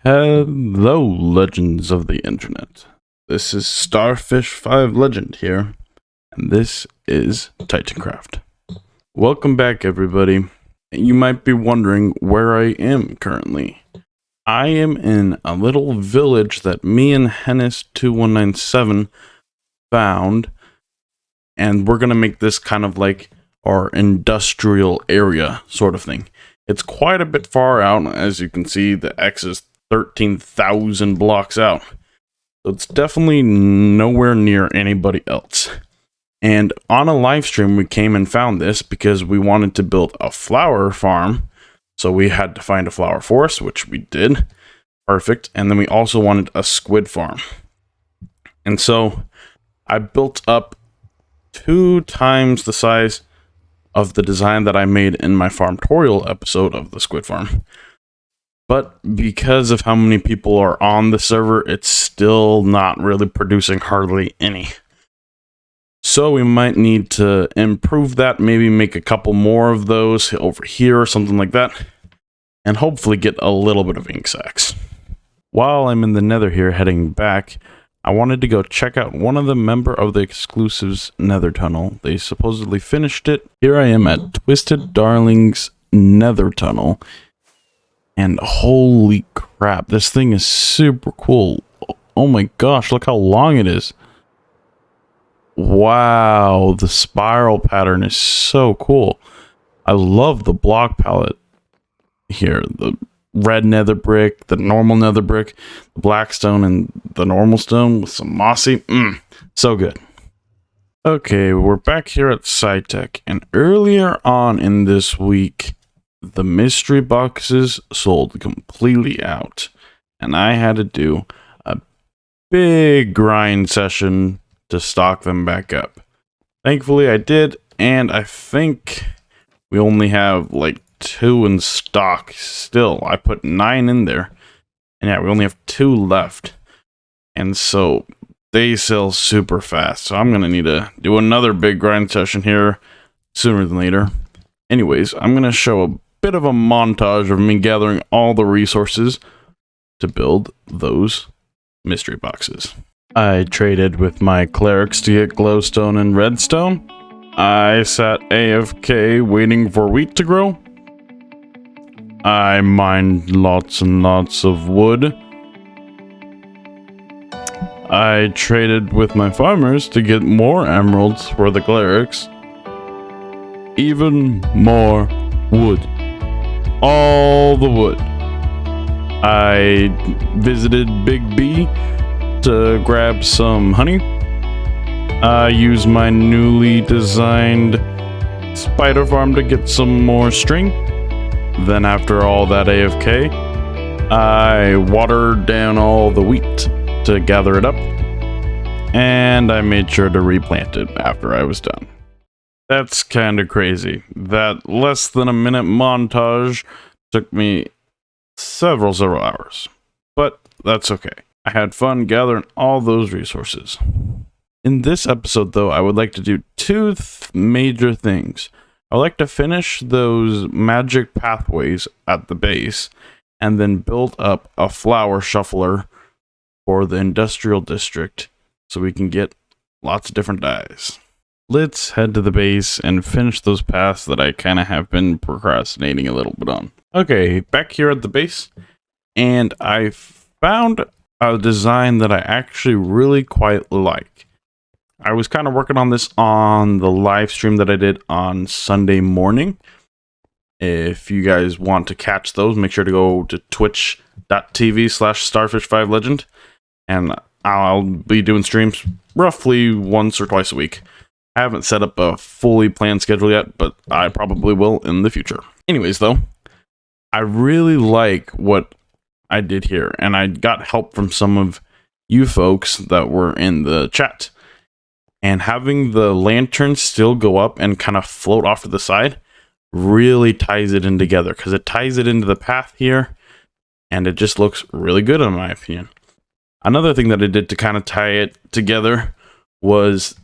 Hello, legends of the internet. This is Starfish 5 Legend here, and this is Titancraft. Welcome back, everybody. You might be wondering where I am currently. I am in a little village that me and Hennis2197 found, and we're gonna make this kind of like our industrial area sort of thing. It's quite a bit far out. As you can see, the X is 13,000 blocks out. So it's definitely nowhere near anybody else. And on a live stream, we came and found this because we wanted to build a flower farm. So we had to find a flower forest, which we did. Perfect. And then we also wanted a squid farm. And so I built up 2 times the size of the design that I made in my farmtorial episode of the squid farm. But because of how many people are on the server, it's still not really producing hardly any. So we might need to improve that, maybe make a couple more of those over here or something like that, and hopefully get a little bit of ink sacs. While I'm in the nether here heading back, I wanted to go check out one of the member of the exclusives nether tunnel. They supposedly finished it. Here I am at Twisted Darling's nether tunnel. And holy crap, this thing is super cool. Oh my gosh, look how long it is. Wow, the spiral pattern is so cool. I love the block palette here. The red nether brick, the normal nether brick, the black stone, and the normal stone with some mossy. So good. Okay, we're back here at SciTech, and earlier on in this week, the mystery boxes sold completely out, and I had to do a big grind session to stock them back up. Thankfully I did, and I think we only have like 2 in stock still. I put 9 in there, and yeah, we only have 2 left, and so they sell super fast. So I'm gonna need to do another big grind session here sooner than later. Anyways, I'm gonna show a bit of a montage of me gathering all the resources to build those mystery boxes. I traded with my clerics to get glowstone and redstone. I sat AFK waiting for wheat to grow. I mined lots and lots of wood. I traded with my farmers to get more emeralds for the clerics. Even more wood. All the wood. I visited Big B to grab some honey. I used my newly designed spider farm to get some more string. Then after all that AFK, I watered down all the wheat to gather it up, and I made sure to replant it after I was done. That's kind of crazy. That less than a minute montage took me several hours, but that's okay. I had fun gathering all those resources. In this episode, though, I would like to do 2 major things. I would like to finish those magic pathways at the base, and then build up a flower shuffler for the industrial district so we can get lots of different dyes. Let's head to the base and finish those paths that I kind of have been procrastinating a little bit on. Okay, back here at the base, and I found a design that I actually really quite like. I was kind of working on this on the live stream that I did on Sunday morning. If you guys want to catch those, make sure to go to twitch.tv/starfish5legend, and I'll be doing streams roughly once or twice a week. I haven't set up a fully planned schedule yet, but I probably will in the future. Anyways, though, I really like what I did here, and I got help from some of you folks that were in the chat. And having the lantern still go up and kind of float off to the side really ties it in together, because it ties it into the path here, and it just looks really good in my opinion. Another thing that I did to kind of tie it together was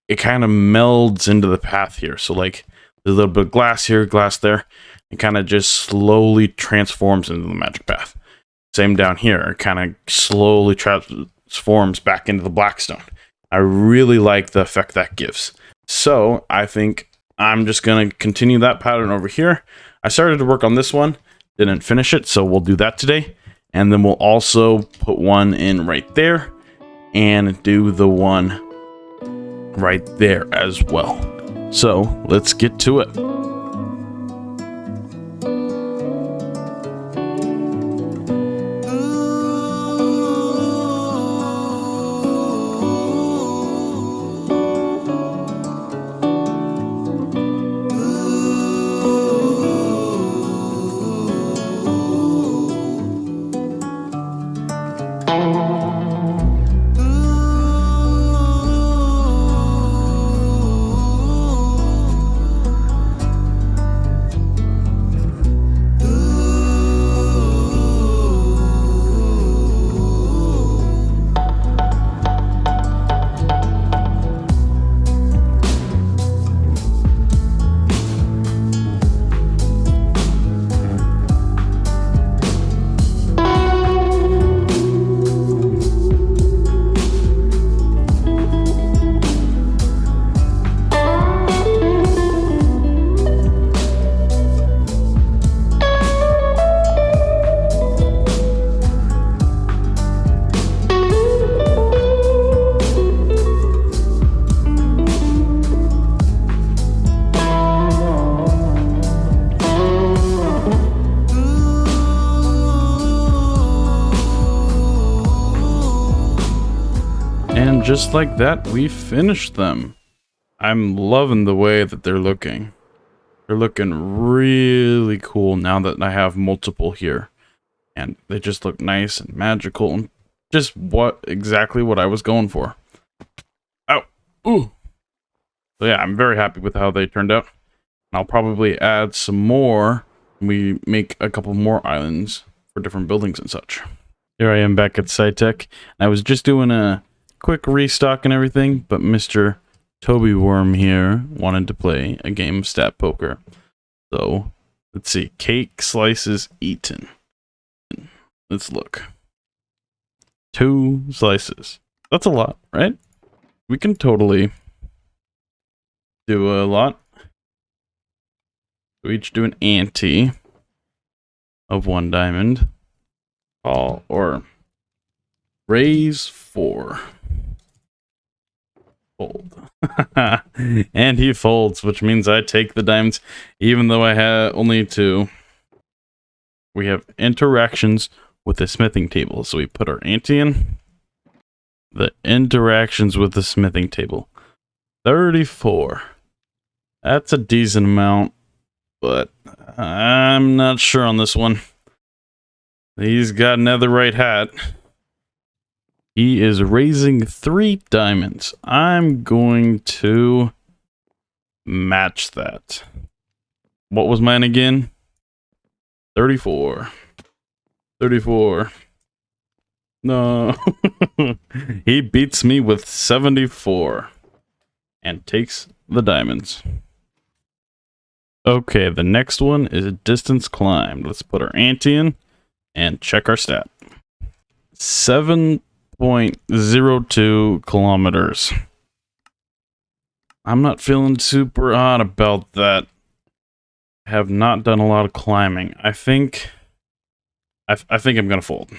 it kind of melds into the path here. So like there's a little bit of glass here, glass there. It kind of just slowly transforms into the magic path. Same down here. It kind of slowly transforms back into the blackstone. I really like the effect that gives. So I think I'm just going to continue that pattern over here. I started to work on this one, didn't finish it, so we'll do that today. And then we'll also put one in right there and do the one right there as well. So let's get to it. And just like that, we finished them. I'm loving the way that they're looking. They're looking really cool now that I have multiple here. And they just look nice and magical and just exactly what I was going for. Oh, ooh. So yeah, I'm very happy with how they turned out. I'll probably add some more when we make a couple more islands for different buildings and such. Here I am back at SciTech. I was just doing a quick restock and everything, but Mr. Toby Worm here wanted to play a game of stat poker. So, let's see. Cake slices eaten. Let's look. 2 slices. That's a lot, right? We can totally do a lot. We each do an ante of 1 diamond. Call or raise 4. Fold. And he folds, which means I take the diamonds, even though I have only 2. We have interactions with the smithing table. So we put our ante in. The interactions with the smithing table. 34. That's a decent amount, but I'm not sure on this one. He's got netherite hat. He is raising 3 diamonds. I'm going to match that. What was mine again? 34. 34. No. He beats me with 74. And takes the diamonds. Okay, the next one is a distance climbed. Let's put our ante in and check our stat. 7.02 kilometers. I'm not feeling super hot about that. I have not done a lot of climbing. I think I'm gonna fold.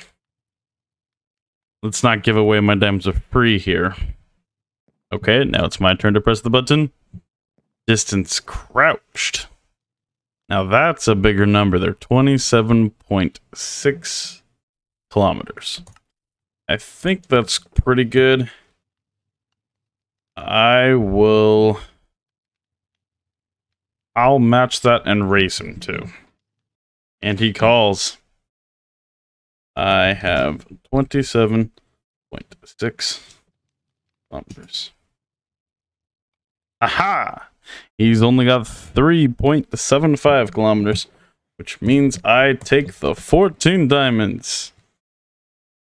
Let's not give away my diamonds for free here. Okay, now it's my turn to press the button. Distance crouched. Now that's a bigger number. They're 27.6 kilometers. I think that's pretty good. I'll match that and race him too. And he calls. I have 27.6 kilometers. Aha! He's only got 3.75 kilometers, which means I take the 14 diamonds.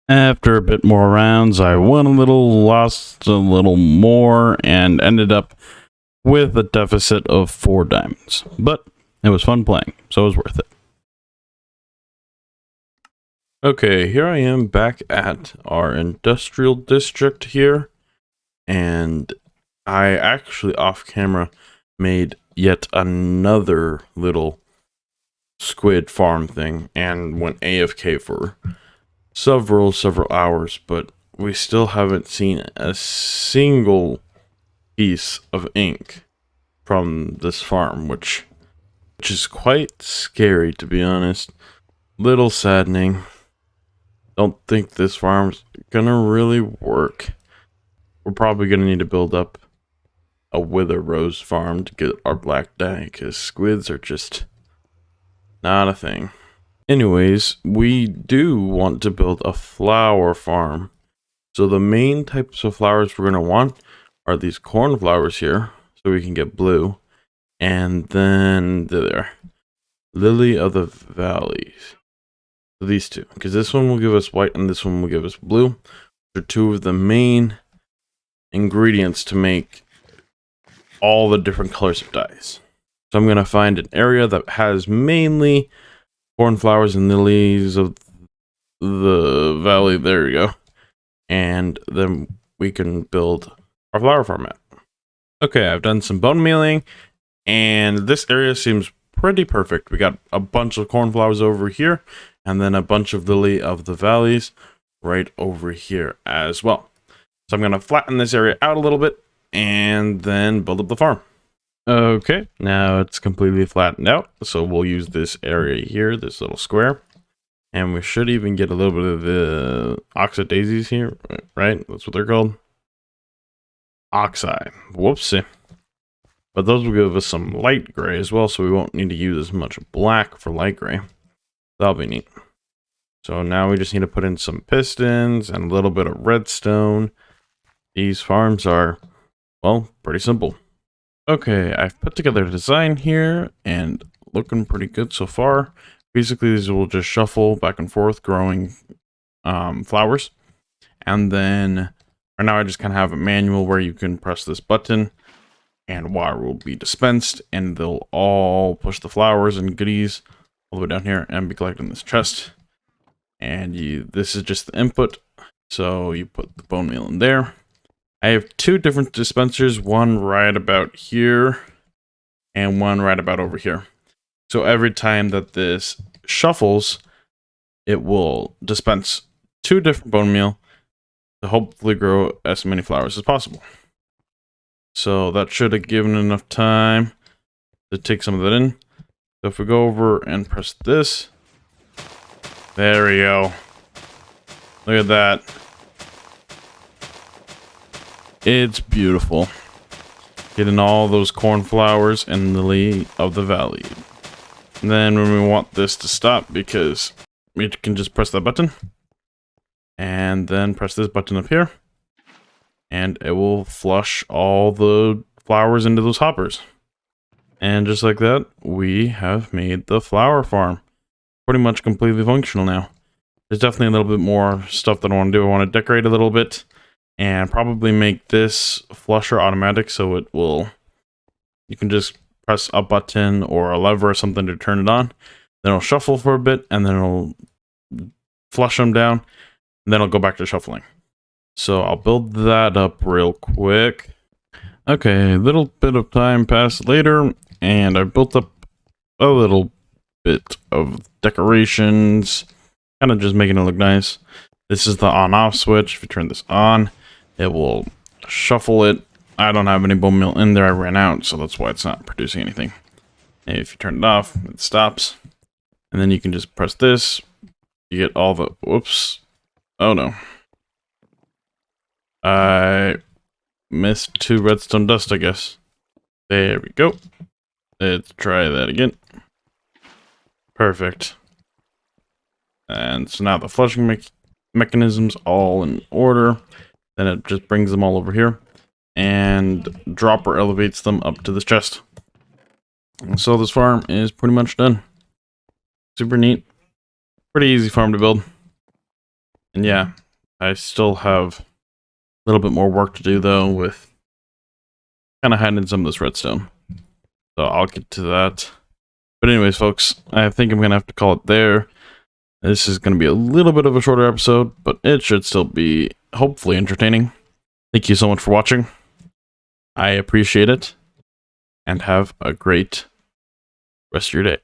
After a bit more rounds, I won a little, lost a little more, and ended up with a deficit of 4 diamonds. But it was fun playing, so it was worth it. Okay, here I am back at our industrial district here, and I actually off camera made yet another little squid farm thing and went AFK for several hours, but we still haven't seen a single piece of ink from this farm, which is quite scary, to be honest. Little saddening. Don't think this farm's gonna really work. We're probably gonna need to build up a wither rose farm to get our black dye, because squids are just not a thing. Anyways, we do want to build a flower farm. So the main types of flowers we're gonna want are these cornflowers here, so we can get blue. And then there, lily of the valleys. So these two, because this one will give us white and this one will give us blue. They're two of the main ingredients to make all the different colors of dyes. So I'm gonna find an area that has mainly cornflowers and lilies of the valley. There you go. And then we can build our flower farm at. Okay, I've done some bone mealing, and this area seems pretty perfect. We got a bunch of cornflowers over here, and then a bunch of lily of the valleys right over here as well. So I'm going to flatten this area out a little bit and then build up the farm. Okay, now it's completely flattened out. So we'll use this area here, this little square. And we should even get a little bit of the oxide daisies here, right? That's what they're called. Oxide. Whoopsie. But those will give us some light gray as well, so we won't need to use as much black for light gray. That'll be neat. So now we just need to put in some pistons and a little bit of redstone. These farms are, well, pretty simple. Okay, I've put together a design here and looking pretty good so far. Basically, these will just shuffle back and forth, growing flowers. And then right now I just kind of have a manual where you can press this button and water will be dispensed, and they'll all push the flowers and goodies all the way down here and be collected in this chest. And this is just the input, so you put the bone meal in there. I have two different dispensers, one right about here and one right about over here. So every time that this shuffles, it will dispense two different bone meal to hopefully grow as many flowers as possible. So that should have given enough time to take some of that in. So if we go over and press this, there we go. Look at that. It's beautiful. Getting all those cornflowers and lily of the valley. And then when we want this to stop, because we can just press that button and then press this button up here, and it will flush all the flowers into those hoppers. And just like that, we have made the flower farm pretty much completely functional now. There's definitely a little bit more stuff that I want to do. I want to decorate a little bit and probably make this flusher automatic, so it will, you can just press a button or a lever or something to turn it on. Then it'll shuffle for a bit, and then it'll flush them down, and then it'll go back to shuffling. So I'll build that up real quick. Okay, a little bit of time passed later, and I built up a little bit of decorations, kind of just making it look nice. This is the on-off switch. If you turn this on, it will shuffle it. I don't have any bone meal in there. I ran out, so that's why it's not producing anything. And if you turn it off, it stops. And then you can just press this. You get all the... Whoops. Oh, no. I missed 2 redstone dust, I guess. There we go. Let's try that again. Perfect. And so now the flushing mechanism's all in order. Then it just brings them all over here. And dropper elevates them up to this chest. And so this farm is pretty much done. Super neat. Pretty easy farm to build. And yeah, I still have a little bit more work to do though with kind of hiding some of this redstone. So I'll get to that. But anyways, folks, I think I'm going to have to call it there. This is going to be a little bit of a shorter episode, but it should still be hopefully entertaining. Thank you so much for watching. I appreciate it, and have a great rest of your day.